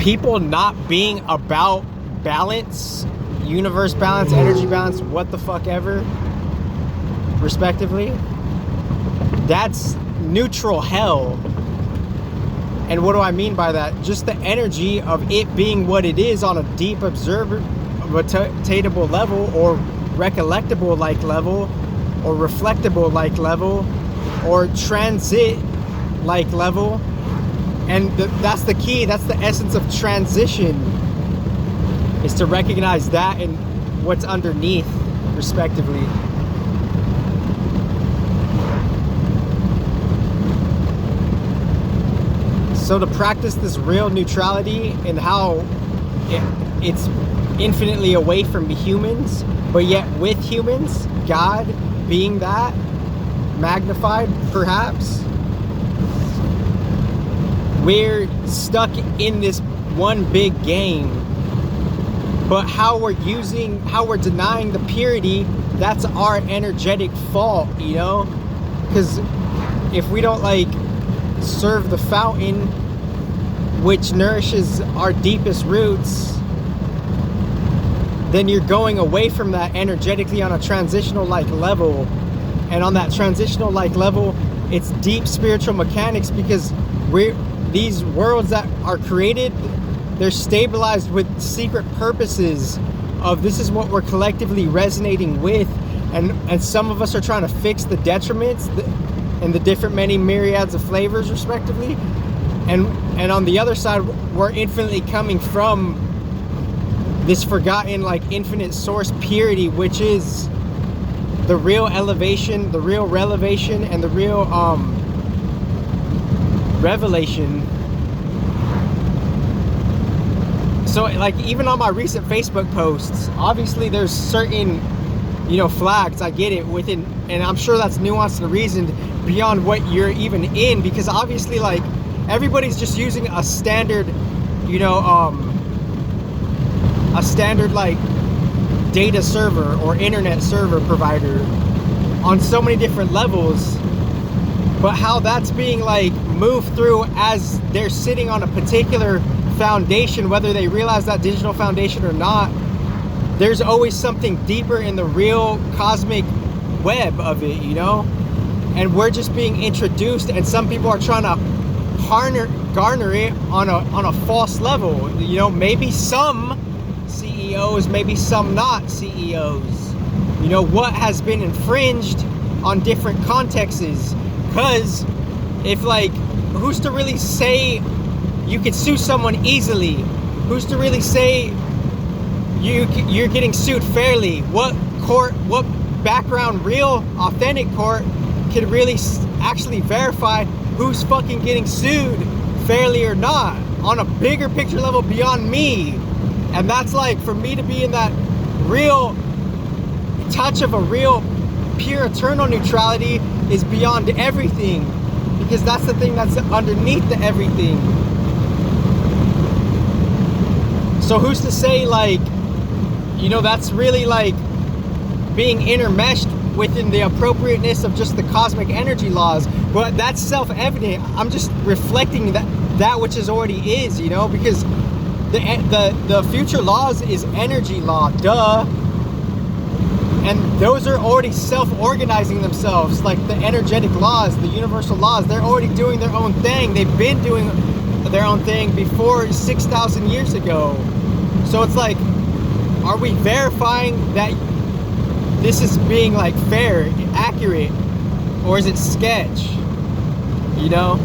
people not being about balance, universe balance, energy balance, what the fuck ever, respectively, that's neutral hell. And what do I mean by that? Just the energy of it being what it is on a deep observatable level, or recollectable like level, or reflectable like level, or transit like level. And that's the key, that's the essence of transition, is to recognize that and what's underneath, respectively. So to practice this real neutrality and how it's infinitely away from humans, but yet with humans, God being that, magnified perhaps, we're stuck in this one big game. But how we're denying the purity, that's our energetic fault, you know? Because if we don't like serve the fountain which nourishes our deepest roots, then you're going away from that energetically on a transitional like level. And on that transitional like level, it's deep spiritual mechanics, because these worlds that are created, they're stabilized with secret purposes of this is what we're collectively resonating with, and some of us are trying to fix the detriments and the different many myriads of flavors, respectively, and on the other side, we're infinitely coming from this forgotten like infinite source purity, which is the real elevation, the real relevation, and the real revelation. So like even on my recent Facebook posts, obviously there's certain, you know, flags, I get it, within, and I'm sure that's nuanced and reasoned beyond what you're even in, because obviously like everybody's just using a standard, you know, a standard like data server or internet server provider on so many different levels. But how that's being like moved through as they're sitting on a particular foundation, whether they realize that digital foundation or not, there's always something deeper in the real cosmic web of it, you know? And we're just being introduced, and some people are trying to garner it on a false level, you know? Maybe some CEOs, maybe some not CEOs, you know, what has been infringed on different contexts. Because if like, who's to really say you could sue someone easily? Who's to really say you're getting sued fairly? What court, what background, real authentic court can really actually verify who's fucking getting sued fairly or not on a bigger picture level beyond me? And that's like, for me to be in that real touch of a real pure eternal neutrality is beyond everything, because that's the thing that's underneath the everything. So who's to say like, you know, that's really like being intermeshed within the appropriateness of just the cosmic energy laws? But that's self-evident. I'm just reflecting that which is already is, you know, because the future laws is energy law, duh. And those are already self-organizing themselves, like the energetic laws, the universal laws. They're already doing their own thing. They've been doing their own thing before 6,000 years ago. So it's like, are we verifying that this is being like fair, accurate, or is it sketch? You know?